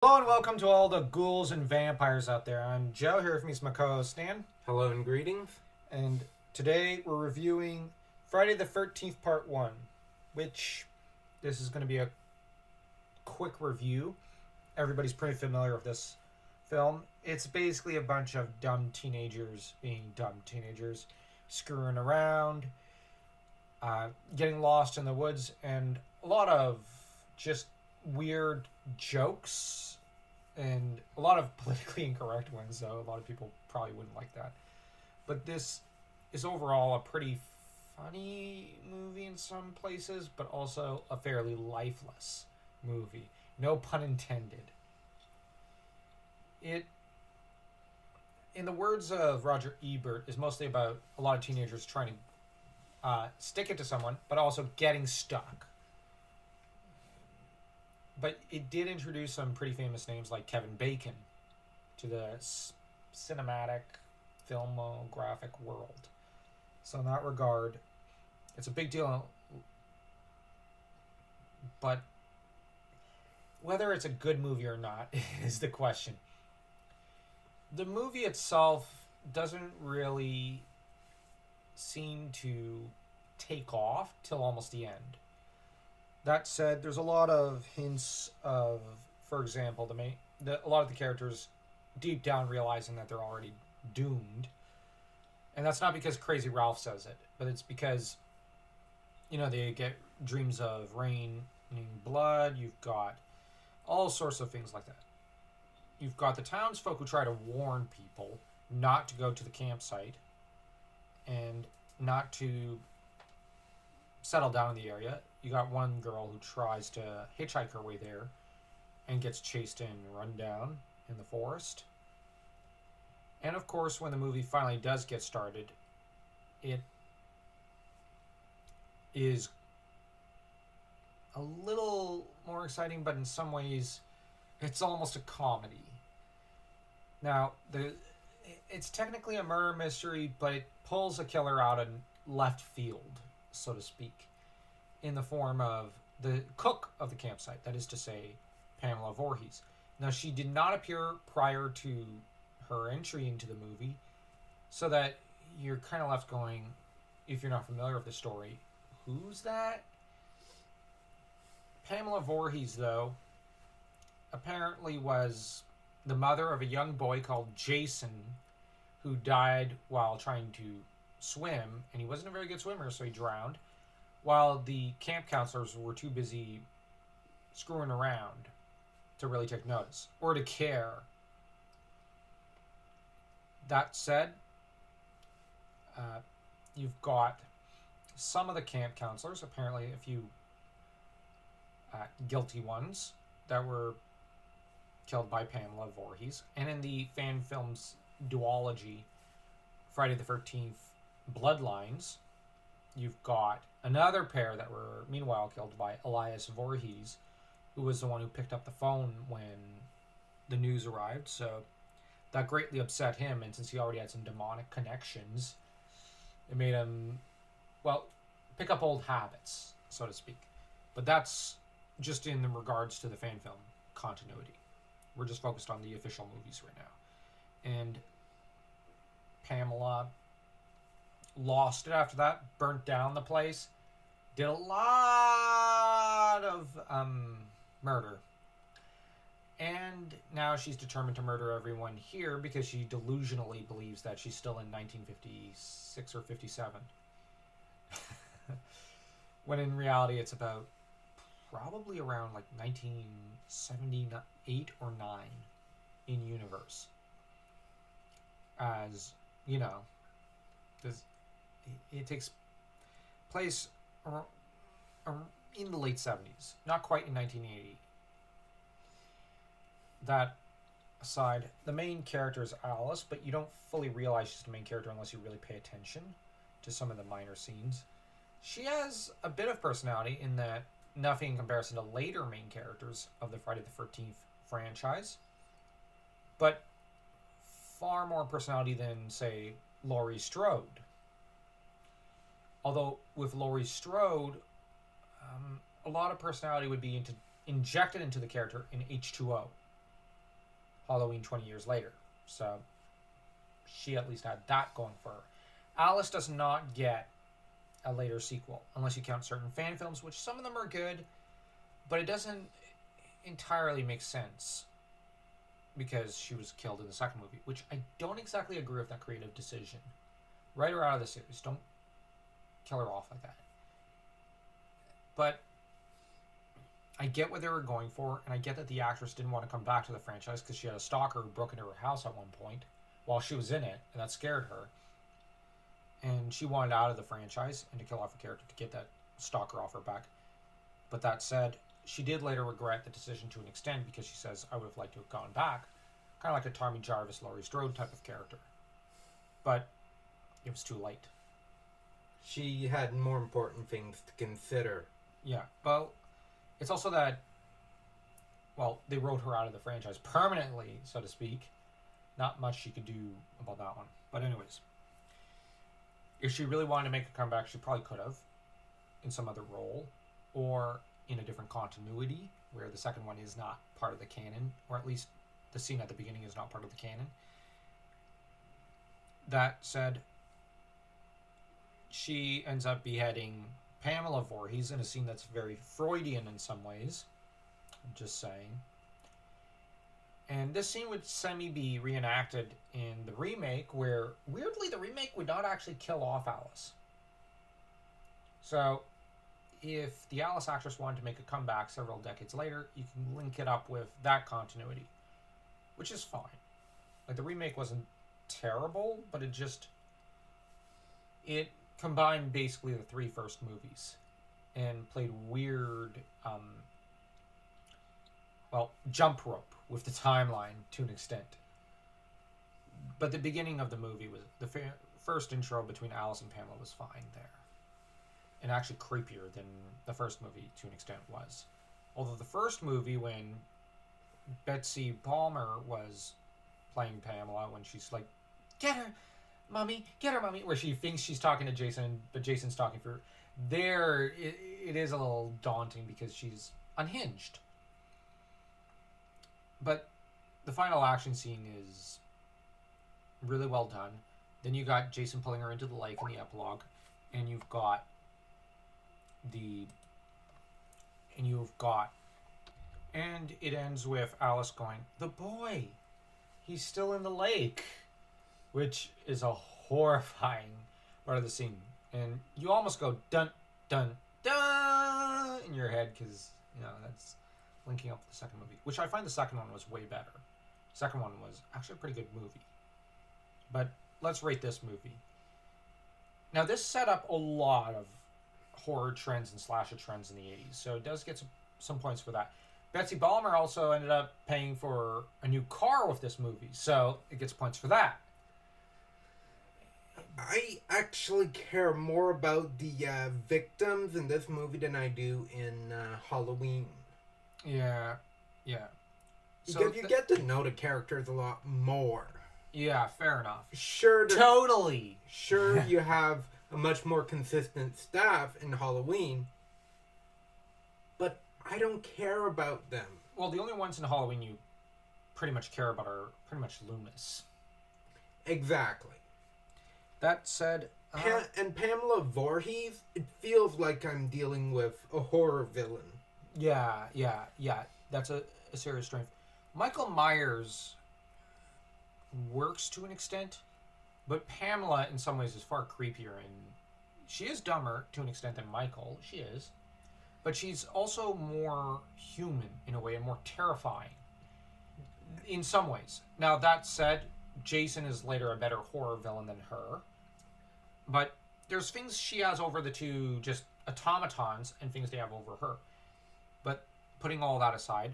Hello and welcome to all the ghouls and vampires out there. I'm Joe, here with me is my co-host Stan. Hello and greetings. And today we're reviewing Friday the 13th Part 1, which this is going to be a quick review. Everybody's pretty familiar with this film. It's basically a bunch of dumb teenagers being dumb teenagers, screwing around, getting lost in the woods, and a lot of just weird jokes and a lot of politically incorrect ones, so a lot of people probably wouldn't like that. But this is overall a pretty funny movie in some places, but also a fairly lifeless movie. No pun intended. It, in the words of Roger Ebert, is mostly about a lot of teenagers trying to stick it to someone, but also getting stuck. But it did introduce some pretty famous names like Kevin Bacon to the cinematic filmographic world. So in that regard, it's a big deal. But whether it's a good movie or not is the question. The movie itself doesn't really seem to take off till almost the end. That said, there's a lot of hints of, for example, a lot of the characters deep down realizing that they're already doomed. And that's not because Crazy Ralph says it, but it's because, they get dreams of raining blood. You've got all sorts of things like that. You've got the townsfolk who try to warn people not to go to the campsite and not to settle down in the area. You got one girl who tries to hitchhike her way there and gets chased and run down in the forest. And of course, when the movie finally does get started, it is a little more exciting, but in some ways, it's almost a comedy. Now, it's technically a murder mystery, but it pulls a killer out in left field, so to speak, in the form of the cook of the campsite, that is to say, Pamela Voorhees. Now, she did not appear prior to her entry into the movie, so that you're kind of left going, if you're not familiar with the story, who's that? Pamela Voorhees, though, apparently was the mother of a young boy called Jason, who died while trying to swim, and he wasn't a very good swimmer, so he drowned, while the camp counselors were too busy screwing around to really take notice or to care. That said, you've got some of the camp counselors, apparently a few guilty ones, that were killed by Pamela Voorhees. And in the fan film's duology, Friday the 13th Bloodlines, you've got another pair that were meanwhile killed by Elias Voorhees, who was the one who picked up the phone when the news arrived. So that greatly upset him, and since he already had some demonic connections, it made him, pick up old habits, so to speak. But that's just in regards to the fan film continuity. We're just focused on the official movies right now. And Pamela lost it after that, burnt down the place, did a lot of murder. And now she's determined to murder everyone here because she delusionally believes that she's still in 1956 or 57. When in reality it's about probably around like 1978 or 9 in universe. As, it takes place in the late 70s, not quite in 1980. That aside, the main character is Alice, but you don't fully realize she's the main character unless you really pay attention to some of the minor scenes. She has a bit of personality in that nothing in comparison to later main characters of the Friday the 13th franchise, but far more personality than, say, Laurie Strode. Although with Laurie Strode, a lot of personality would be injected into the character in H2O. Halloween 20 years later. So she at least had that going for her. Alice does not get a later sequel, unless you count certain fan films, which some of them are good, but it doesn't entirely make sense because she was killed in the second movie, which I don't exactly agree with that creative decision. Write her out of the series. Don't kill her off like that. But I get what they were going for, and I get that the actress didn't want to come back to the franchise because she had a stalker who broke into her house at one point while she was in it, and that scared her. And she wanted out of the franchise and to kill off her character to get that stalker off her back. But that said, she did later regret the decision to an extent because she says, I would have liked to have gone back. Kind of like a Tommy Jarvis, Laurie Strode type of character. But it was too late. She had more important things to consider. Yeah, well, it's also that, well, they wrote her out of the franchise permanently, so to speak. Not much she could do about that one. But anyways, if she really wanted to make a comeback, she probably could have in some other role or in a different continuity where the second one is not part of the canon, or at least the scene at the beginning is not part of the canon. That said, she ends up beheading Pamela Voorhees in a scene that's very Freudian in some ways. I'm just saying. And this scene would semi-be reenacted in the remake, where, weirdly, the remake would not actually kill off Alice. So, if the Alice actress wanted to make a comeback several decades later, you can link it up with that continuity, which is fine. Like, the remake wasn't terrible, but it combined basically the three first movies and played weird, jump rope with the timeline to an extent. But the beginning of the movie was the first intro between Alice and Pamela was fine there, and actually creepier than the first movie to an extent was. Although the first movie, when Betsy Palmer was playing Pamela, when she's like, get her mommy, where she thinks she's talking to Jason, but Jason's talking for her, there it is a little daunting because she's unhinged. But the final action scene is really well done. Then you got Jason pulling her into the lake in the epilogue, and it ends with Alice going, the boy, he's still in the lake, which is a horrifying part of the scene. And you almost go dun dun dun in your head because that's linking up with the second movie, which I find the second one was way better. The second one was actually a pretty good movie. But let's rate this movie. Now, this set up a lot of horror trends and slasher trends in the 80s, so it does get some points for that. Betsy Palmer also ended up paying for a new car with this movie, so it gets points for that. I actually care more about the victims in this movie than I do in Halloween. Yeah. Because you get to know the characters a lot more. Yeah, fair enough. Totally. Sure, you have a much more consistent staff in Halloween, but I don't care about them. Well, the only ones in Halloween you pretty much care about are pretty much Loomis. Exactly. That said... and Pamela Voorhees, it feels like I'm dealing with a horror villain. Yeah. That's a serious strength. Michael Myers works to an extent, but Pamela in some ways is far creepier, and she is dumber to an extent than Michael. She is. But she's also more human in a way and more terrifying in some ways. Now, that said, Jason is later a better horror villain than her. But there's things she has over the two just automatons and things they have over her. But putting all that aside,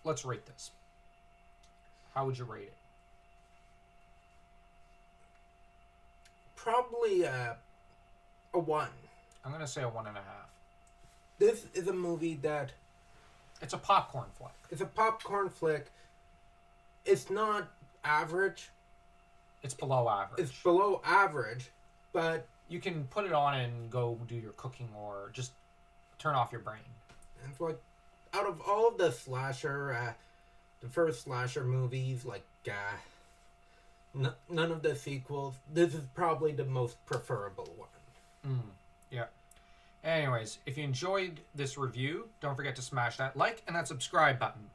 let's rate this. How would you rate it? Probably a 1. I'm going to say a 1.5. This is a movie that... It's a popcorn flick. It's a popcorn flick. It's not average. It's below average. It's below average, but... You can put it on and go do your cooking or just turn off your brain. And it's like, out of all of the slasher the first slasher movies, like, none of the sequels. This is probably the most preferable one. Yeah. Anyways, if you enjoyed this review, don't forget to smash that like and that subscribe button.